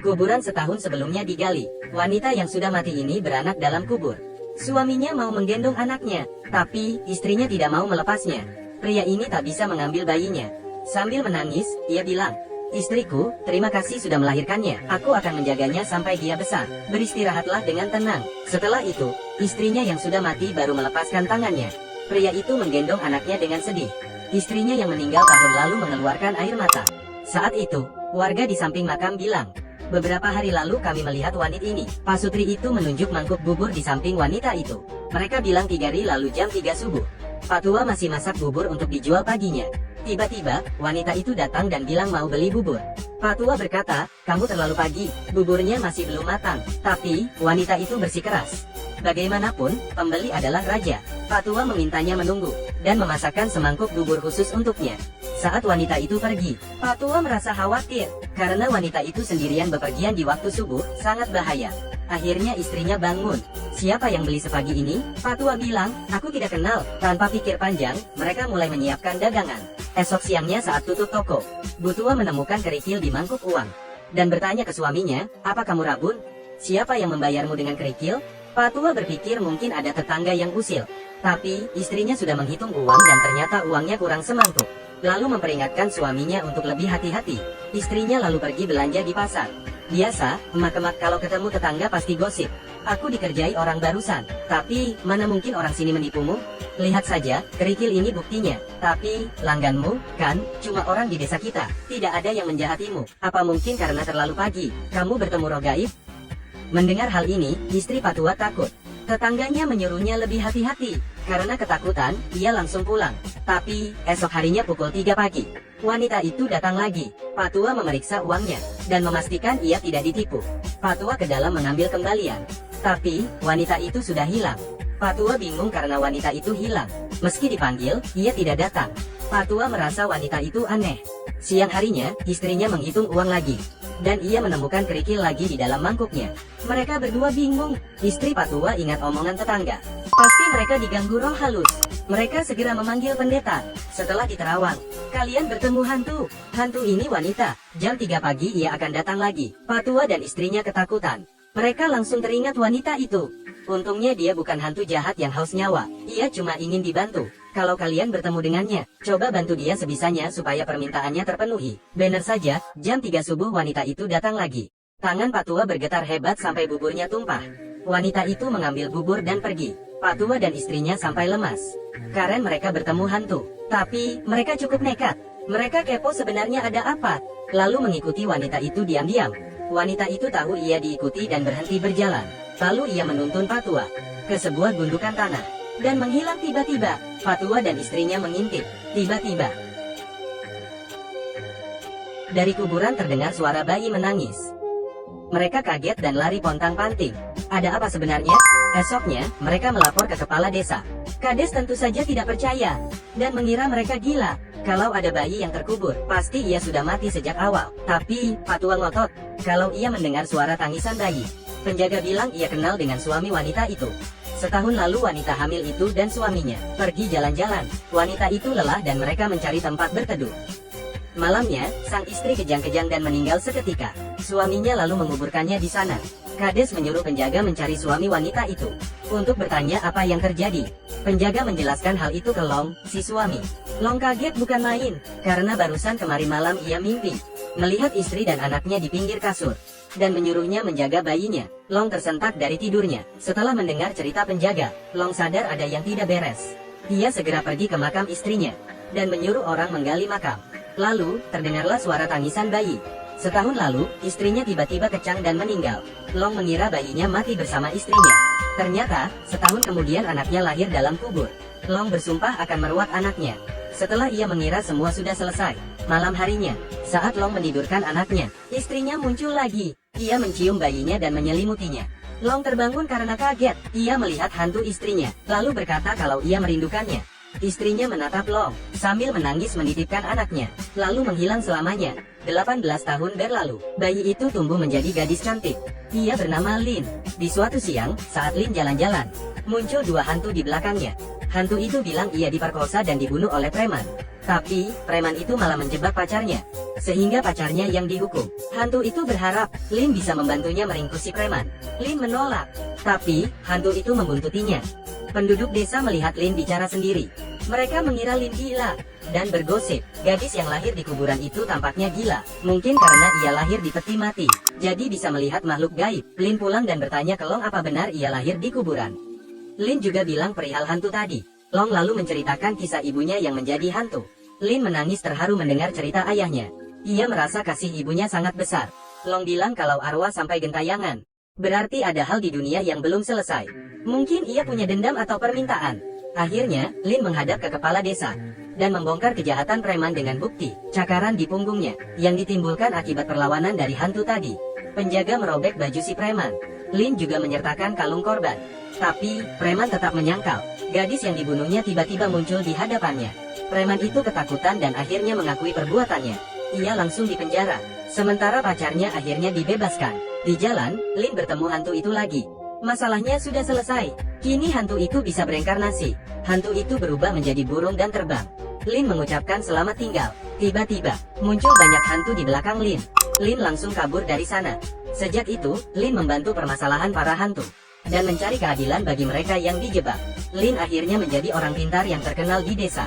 Kuburan setahun sebelumnya digali. Wanita yang sudah mati ini beranak dalam kubur. Suaminya mau menggendong anaknya, tapi istrinya tidak mau melepasnya. Pria ini tak bisa mengambil bayinya. Sambil menangis, ia bilang, "Istriku, terima kasih sudah melahirkannya. Aku akan menjaganya sampai dia besar. Beristirahatlah dengan tenang." Setelah itu, istrinya yang sudah mati baru melepaskan tangannya. Pria itu menggendong anaknya dengan sedih. Istrinya yang meninggal tahun lalu mengeluarkan air mata. Saat itu, warga di samping makam bilang, "Beberapa hari lalu kami melihat wanita ini." Pasutri itu menunjuk mangkuk bubur di samping wanita itu. Mereka bilang 3 hari lalu jam 3 subuh. Pak Tua masih masak bubur untuk dijual paginya. Tiba-tiba, wanita itu datang dan bilang mau beli bubur. Pak Tua berkata, "Kamu terlalu pagi, buburnya masih belum matang." Tapi, wanita itu bersikeras. Bagaimanapun, pembeli adalah raja. Pak Tua memintanya menunggu, dan memasakkan semangkuk bubur khusus untuknya. Saat wanita itu pergi, Pak Tua merasa khawatir, karena wanita itu sendirian bepergian di waktu subuh, sangat bahaya. Akhirnya istrinya bangun. "Siapa yang beli sepagi ini?" Pak Tua bilang, "Aku tidak kenal." Tanpa pikir panjang, mereka mulai menyiapkan dagangan. Esok siangnya saat tutup toko, Bu Tua menemukan kerikil di mangkuk uang, dan bertanya ke suaminya, "Apa kamu rabun? Siapa yang membayarmu dengan kerikil?" Pak Tua berpikir mungkin ada tetangga yang usil. Tapi, istrinya sudah menghitung uang dan ternyata uangnya kurang semangkuk. Lalu memperingatkan suaminya untuk lebih hati-hati. Istrinya lalu pergi belanja di pasar. Biasa, emak-emak kalau ketemu tetangga pasti gosip. "Aku dikerjai orang barusan." Tapi, mana mungkin orang sini menipumu? Lihat saja, kerikil ini buktinya. Tapi, langganmu, kan, cuma orang di desa kita. Tidak ada yang menjahatimu. Apa mungkin karena terlalu pagi, kamu bertemu roh gaib? Mendengar hal ini, istri Pak Tua takut. Tetangganya menyuruhnya lebih hati-hati. Karena ketakutan, ia langsung pulang. Tapi, esok harinya pukul 3 pagi, wanita itu datang lagi. Pak Tua memeriksa uangnya, dan memastikan ia tidak ditipu. Pak Tua ke dalam mengambil kembalian. Tapi, wanita itu sudah hilang. Pak Tua bingung karena wanita itu hilang. Meski dipanggil, ia tidak datang. Pak Tua merasa wanita itu aneh. Siang harinya, istrinya menghitung uang lagi. Dan ia menemukan kerikil lagi di dalam mangkuknya. Mereka berdua bingung. Istri Pak Tua ingat omongan tetangga. Pasti mereka diganggu roh halus. Mereka segera memanggil pendeta. Setelah diterawang, "Kalian bertemu hantu. Hantu ini wanita. Jam 3 pagi ia akan datang lagi." Pak Tua dan istrinya ketakutan. Mereka langsung teringat wanita itu. Untungnya dia bukan hantu jahat yang haus nyawa. Ia cuma ingin dibantu. "Kalau kalian bertemu dengannya, coba bantu dia sebisanya supaya permintaannya terpenuhi." Benar saja, jam 3 subuh wanita itu datang lagi. Tangan Pak Tua bergetar hebat sampai buburnya tumpah. Wanita itu mengambil bubur dan pergi. Pak Tua dan istrinya sampai lemas. Karena mereka bertemu hantu. Tapi, mereka cukup nekat. Mereka kepo sebenarnya ada apa. Lalu mengikuti wanita itu diam-diam. Wanita itu tahu ia diikuti dan berhenti berjalan. Lalu ia menuntun Pak Tua ke sebuah gundukan tanah dan menghilang tiba-tiba. Pak Tua dan istrinya mengintip. Tiba-tiba, dari kuburan terdengar suara bayi menangis. Mereka kaget dan lari pontang-panting. Ada apa sebenarnya? Esoknya, mereka melapor ke kepala desa. Kades tentu saja tidak percaya dan mengira mereka gila. Kalau ada bayi yang terkubur, pasti ia sudah mati sejak awal. Tapi, Pak Tua ngotot kalau ia mendengar suara tangisan bayi. Penjaga bilang ia kenal dengan suami wanita itu. Setahun lalu wanita hamil itu dan suaminya pergi jalan-jalan. Wanita itu lelah dan mereka mencari tempat berteduh. Malamnya, sang istri kejang-kejang dan meninggal seketika. Suaminya lalu menguburkannya di sana. Kades menyuruh penjaga mencari suami wanita itu untuk bertanya apa yang terjadi. Penjaga menjelaskan hal itu ke Long, si suami. Long kaget bukan main, karena barusan kemarin malam ia mimpi melihat istri dan anaknya di pinggir kasur, dan menyuruhnya menjaga bayinya. Long tersentak dari tidurnya. Setelah mendengar cerita penjaga, Long sadar ada yang tidak beres. Dia segera pergi ke makam istrinya, dan menyuruh orang menggali makam. Lalu, terdengarlah suara tangisan bayi. Setahun lalu, istrinya tiba-tiba kecang dan meninggal. Long mengira bayinya mati bersama istrinya. Ternyata, setahun kemudian anaknya lahir dalam kubur. Long bersumpah akan meruat anaknya. Setelah ia mengira semua sudah selesai, malam harinya, saat Long menidurkan anaknya, istrinya muncul lagi. Ia mencium bayinya dan menyelimutinya. Long terbangun karena kaget. Ia melihat hantu istrinya, lalu berkata kalau ia merindukannya. Istrinya menatap Long, sambil menangis menitipkan anaknya, lalu menghilang selamanya. 18 tahun berlalu, bayi itu tumbuh menjadi gadis cantik. Ia bernama Lin. Di suatu siang, saat Lin jalan-jalan, muncul dua hantu di belakangnya. Hantu itu bilang ia diperkosa dan dibunuh oleh preman. Tapi, preman itu malah menjebak pacarnya. sehingga pacarnya yang dihukum. Hantu itu berharap Lin bisa membantunya meringkus si preman. Lin menolak, tapi hantu itu membuntutinya. Penduduk desa melihat Lin bicara sendiri. Mereka mengira Lin gila, dan bergosip, gadis yang lahir di kuburan itu tampaknya gila. Mungkin karena ia lahir di peti mati, jadi bisa melihat makhluk gaib. Lin pulang dan bertanya ke Long apa benar ia lahir di kuburan. Lin juga bilang perihal hantu tadi. Long lalu menceritakan kisah ibunya yang menjadi hantu. Lin menangis terharu mendengar cerita ayahnya. Ia merasa kasih ibunya sangat besar. Long bilang kalau arwah sampai gentayangan. Berarti ada hal di dunia yang belum selesai. Mungkin ia punya dendam atau permintaan. Akhirnya, Lin menghadap ke kepala desa dan membongkar kejahatan preman dengan bukti cakaran di punggungnya yang ditimbulkan akibat perlawanan dari hantu tadi. Penjaga merobek baju si preman. Lin juga menyertakan kalung korban. Tapi, preman tetap menyangkal. Gadis yang dibunuhnya tiba-tiba muncul di hadapannya. Preman itu ketakutan dan akhirnya mengakui perbuatannya. Ia langsung dipenjara. Sementara pacarnya akhirnya dibebaskan. Di jalan, Lin bertemu hantu itu lagi. Masalahnya sudah selesai. Kini hantu itu bisa bereinkarnasi. Hantu itu berubah menjadi burung dan terbang. Lin mengucapkan selamat tinggal. Tiba-tiba, muncul banyak hantu di belakang Lin. Lin langsung kabur dari sana. Sejak itu, Lin membantu permasalahan para hantu dan mencari keadilan bagi mereka yang dijebak. Lin akhirnya menjadi orang pintar yang terkenal di desa.